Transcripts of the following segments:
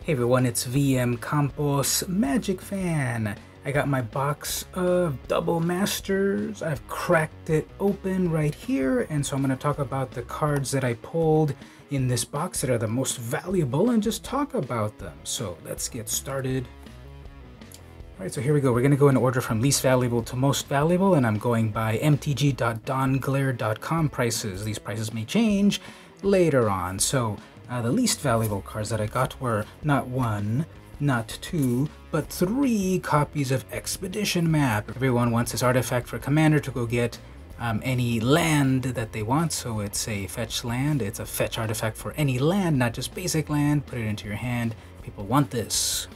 Hey everyone, it's VM Campos Magic Fan. I got my box of double masters. I've cracked it open right here, and so I'm going to talk about the cards that I pulled in this box that are the most valuable and just talk about them. So let's get started. Alright, so here we go. We're going to go in order from least valuable to most valuable, and I'm going by mtg.donglare.com prices. These prices may change later on. So the least valuable cards that I got were not one, not two, but 3 copies of Expedition Map. Everyone wants this artifact for Commander to go get any land that they want, so it's a fetch land. It's a fetch artifact for any land, not just basic land. Put it into your hand. People want this.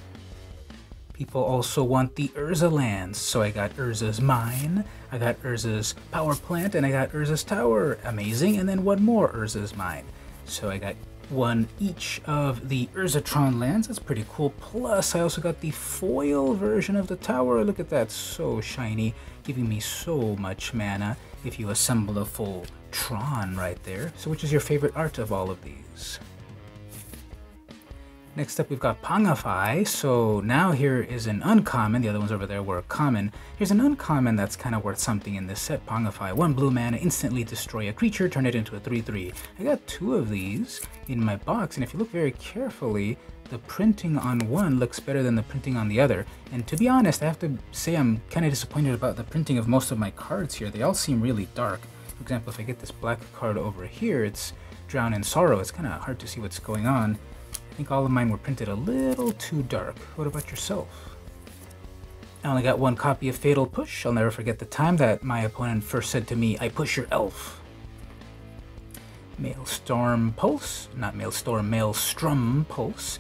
People also want the Urza lands, so I got Urza's Mine, I got Urza's Power Plant, and I got Urza's Tower. Amazing. And then one more Urza's Mine. So I got one each of the Urzatron lands. That's pretty cool. Plus, I also got the foil version of the tower. Look at that, so shiny, giving me so much mana if you assemble a full Tron right there. So which is your favorite art of all of these? Next up, we've got Pangafai. So now here is an uncommon. The other ones over there were common. Here's an uncommon that's kind of worth something in this set. Pangafai. 1 blue mana, instantly destroy a creature, turn it into a 3/3. I got 2 of these in my box, and if you look very carefully, the printing on one looks better than the printing on the other. And to be honest, I have to say I'm kind of disappointed about the printing of most of my cards here. They all seem really dark. For example, if I get this black card over here, it's Drown in Sorrow. It's kind of hard to see what's going on. I think all of mine were printed a little too dark. What about yourself? I only got 1 copy of Fatal Push. I'll never forget the time that my opponent first said to me, "I push your elf." Maelstrom Pulse, not Maelstrom, Maelstrom Pulse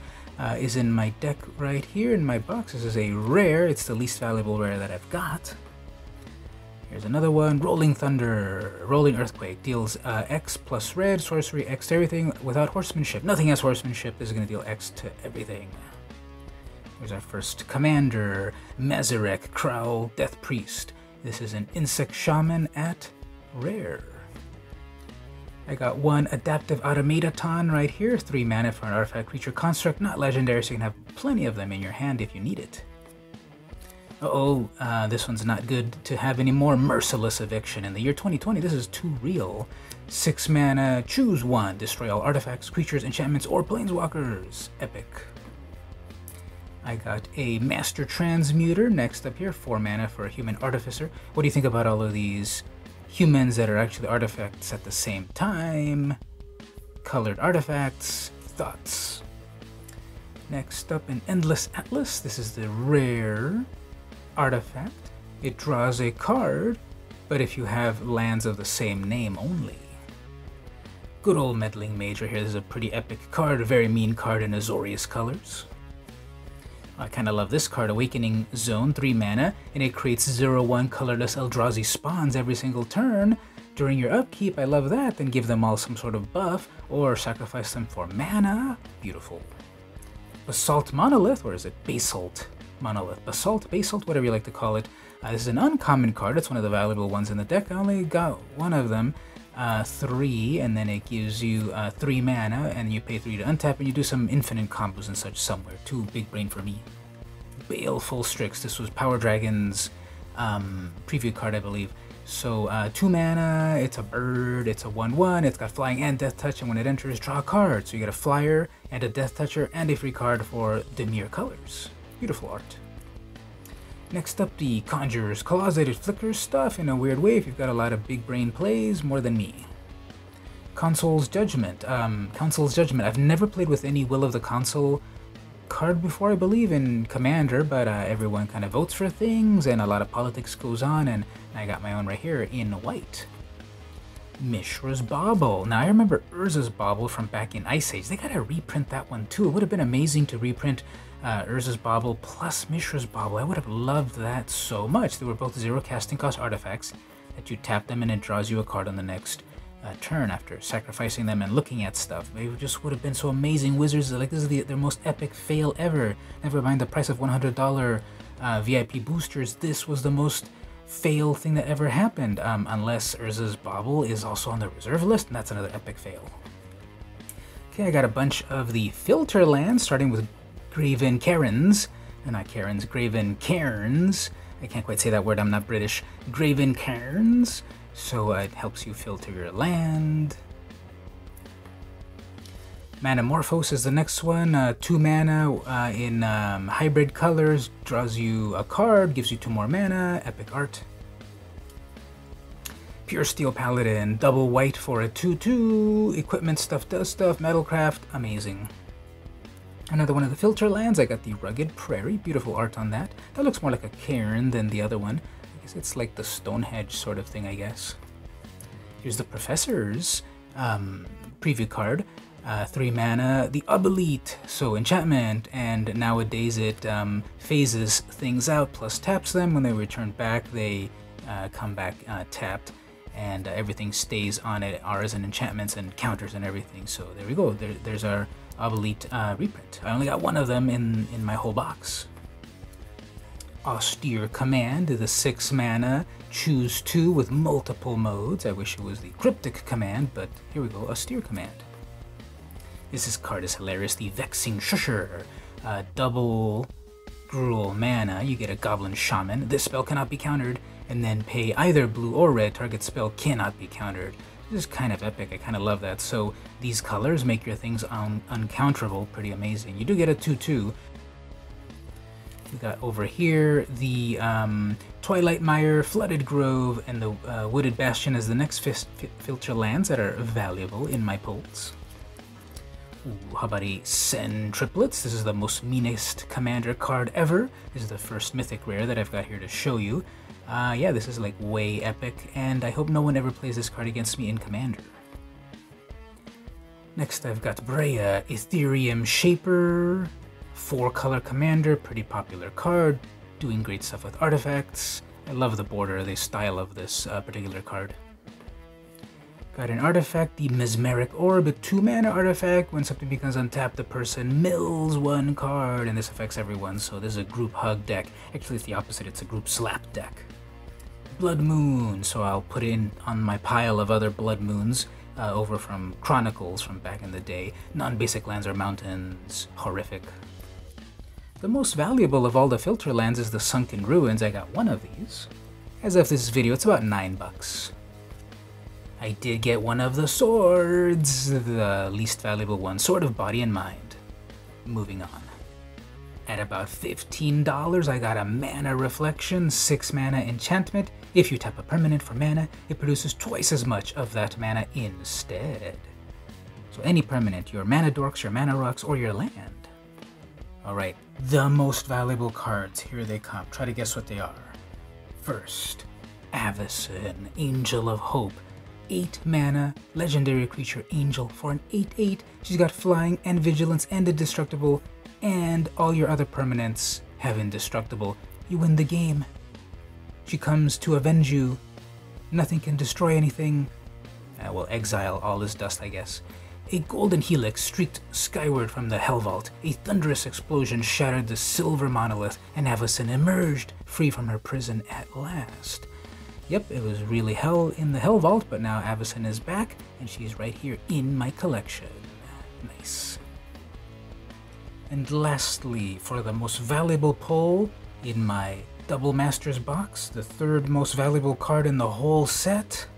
is in my deck right here in my box. This is a rare. It's the least valuable rare that I've got. Here's another one, Rolling Thunder, Rolling Earthquake, deals X plus red, sorcery X to everything without horsemanship. Nothing has horsemanship, this is going to deal X to everything. Here's our first commander, Mazarek, Crowl, Death Priest. This is an Insect Shaman at rare. I got 1 Adaptive Automaton right here, 3 mana for an artifact creature construct, not legendary, so you can have plenty of them in your hand if you need it. This one's not good to have anymore. Merciless Eviction. In the year 2020, this is too real. 6 mana, choose 1. Destroy all artifacts, creatures, enchantments, or planeswalkers. Epic. I got a Master Transmuter next up here. 4 mana for a Human Artificer. What do you think about all of these humans that are actually artifacts at the same time? Colored artifacts. Thoughts? Next up, an Endless Atlas. This is the rare artifact. It draws a card, but if you have lands of the same name only. Good old Meddling Mage right here. This is a pretty epic card, a very mean card in Azorius colors. I kind of love this card, Awakening Zone, 3 mana, and it creates 0/1 colorless Eldrazi spawns every single turn. During your upkeep, I love that. Then give them all some sort of buff, or sacrifice them for mana. Beautiful. Basalt Monolith, or is it Basalt Monolith? Basalt, whatever you like to call it. This is an uncommon card. It's one of the valuable ones in the deck. I only got 1 of them. 3, and then it gives you 3 mana, and you pay 3 to untap, and you do some infinite combos and such somewhere. Too big brain for me. Baleful Strix. This was Power Dragon's preview card, I believe. So 2 mana, it's a bird, it's a 1/1, it's got flying and death touch, and when it enters, draw a card. So you get a flyer, and a death toucher, and a free card for Dimir colors. Beautiful art. Next up, the Conjurer's Closeted Flicker stuff in a weird way if you've got a lot of big brain plays, more than me. Console's Judgment. I've never played with any Will of the Console card before, I believe, in Commander, but everyone kind of votes for things, and a lot of politics goes on, and I got my own right here in white. Mishra's Bauble. Now, I remember Urza's Bauble from back in Ice Age. They gotta reprint that one too. It would have been amazing to reprint Urza's Bauble plus Mishra's Bauble. I would have loved that so much. They were both 0 casting cost artifacts that you tap them and it draws you a card on the next turn after sacrificing them and looking at stuff. They just would have been so amazing. Wizards, like, this is their most epic fail ever. Never mind the price of $100 VIP boosters. This was the most fail thing that ever happened, unless Urza's Bauble is also on the reserve list, and that's another epic fail. Okay, I got a bunch of the filter lands, starting with Graven Cairns. Not Cairns, Graven Cairns. I can't quite say that word, I'm not British. Graven Cairns. So it helps you filter your land. Manamorphos is the next one. 2 mana in hybrid colors. Draws you a card, gives you 2 more mana. Epic art. Pure Steel Paladin. Double white for a 2/2. Equipment stuff does stuff. Metalcraft. Amazing. Another one of the filter lands. I got the Rugged Prairie. Beautiful art on that. That looks more like a cairn than the other one. I guess it's like the Stonehenge sort of thing, I guess. Here's the Professor's preview card. 3 mana, the Obelete, so enchantment, and nowadays it phases things out plus taps them. When they return back, they come back tapped, and everything stays on it, R's and enchantments and counters and everything. So there we go, there's our Obelete reprint. I only got 1 of them in my whole box. Austere Command, the 6 mana, choose 2 with multiple modes. I wish it was the Cryptic Command, but here we go, Austere Command. This card is hilarious, the Vexing Shusher. Double Gruel mana, you get a Goblin Shaman. This spell cannot be countered, and then pay either blue or red, target spell cannot be countered. This is kind of epic, I kind of love that. So these colors make your things uncounterable, pretty amazing. You do get a 2/2. We got over here the Twilight Mire, Flooded Grove, and the Wooded Bastion as the next filter lands that are valuable in my pulls. Ooh, how about a Sen Triplets? This is the most meanest commander card ever. This is the first mythic rare that I've got here to show you. Yeah, this is like way epic, and I hope no one ever plays this card against me in Commander. Next I've got Braya, Ethereum Shaper, 4-color commander, pretty popular card, doing great stuff with artifacts. I love the border, the style of this particular card. Got an artifact, the Mesmeric Orb, a 2 mana artifact. When something becomes untapped, the person mills 1 card, and this affects everyone, so this is a group hug deck. Actually, it's the opposite, it's a group slap deck. Blood Moon, so I'll put it in on my pile of other Blood Moons over from Chronicles from back in the day. Non-basic lands are mountains, horrific. The most valuable of all the filter lands is the Sunken Ruins. I got 1 of these. As of this video, it's about $9. I did get 1 of the swords, the least valuable one, Sword of Body and Mind. Moving on. At about $15, I got a Mana Reflection, 6 mana enchantment. If you tap a permanent for mana, it produces twice as much of that mana instead. So any permanent, your Mana Dorks, your Mana Rocks, or your land. Alright, the most valuable cards, here they come. Try to guess what they are. First, Avacyn, Angel of Hope. 8 mana, legendary creature Angel for an 8/8. She's got flying and vigilance and indestructible, and all your other permanents have indestructible. You win the game. She comes to avenge you. Nothing can destroy anything. Well, exile all is dust, I guess. A golden helix streaked skyward from the Hell Vault. A thunderous explosion shattered the silver monolith, and Avacyn emerged, free from her prison at last. Yep, it was really hell in the Hell Vault, but now Avacyn is back, and she's right here in my collection. Nice. And lastly, for the most valuable pull in my Double Masters box, the 3rd most valuable card in the whole set,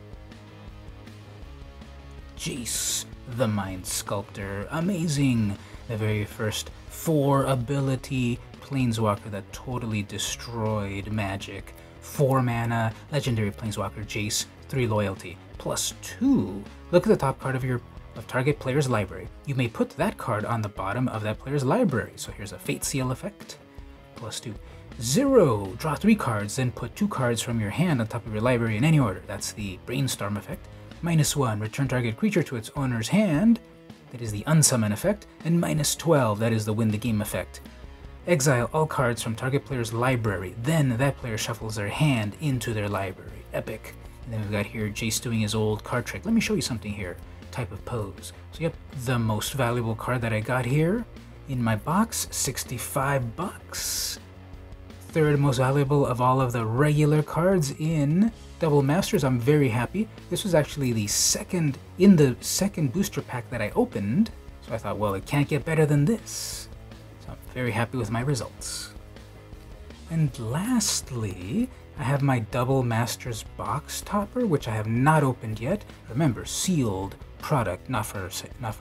Jace, the Mind Sculptor. Amazing! The very first 4 ability planeswalker that totally destroyed Magic. 4 mana, legendary planeswalker Jace, 3 loyalty, +2. Look at the top card of target player's library. You may put that card on the bottom of that player's library. So here's a Fate Seal effect, +2. 0, draw 3 cards, then put 2 cards from your hand on top of your library in any order. That's the Brainstorm effect. -1, return target creature to its owner's hand. That is the Unsummon effect. And -12, that is the Win the Game effect. Exile all cards from target player's library, then that player shuffles their hand into their library. Epic. And then we've got here Jace doing his old card trick. Let me show you something here. Type of pose. So yep, the most valuable card that I got here in my box, $65. 3rd most valuable of all of the regular cards in Double Masters. I'm very happy. This was actually the second booster pack that I opened. So I thought, well, it can't get better than this. So I'm very happy with my results. And lastly, I have my Double Masters box topper, which I have not opened yet. Remember, sealed product, not for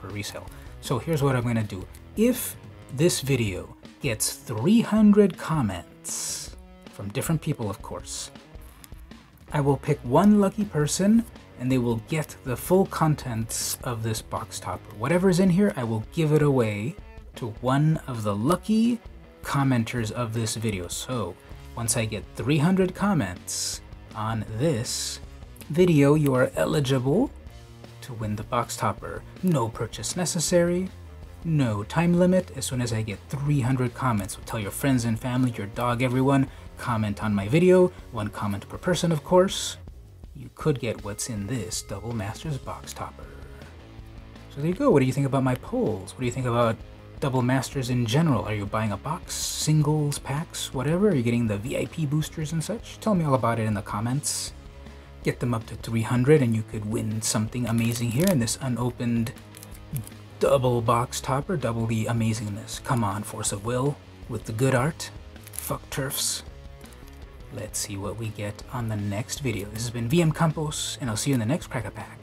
resale. So here's what I'm gonna do. If this video gets 300 comments from different people, of course, I will pick one lucky person and they will get the full contents of this box topper. Whatever's in here, I will give it away to one of the lucky commenters of this video. So once I get 300 comments on this video, you are eligible to win the box topper. No purchase necessary, no time limit. As soon as I get 300 comments, so tell your friends and family, your dog, everyone, comment on my video. 1 comment per person, of course. You could get what's in this Double Masters box topper. So there you go. What do you think about my polls? What do you think about Double Masters in general? Are you buying a box, singles, packs, whatever? Are you getting the VIP boosters and such? Tell me all about it in the comments. Get them up to 300 and you could win something amazing here in this unopened double box topper. Double the amazingness. Come on, Force of Will with the good art. Fuck turfs. Let's see what we get on the next video. This has been VM Campos, and I'll see you in the next Crack-A-Pack.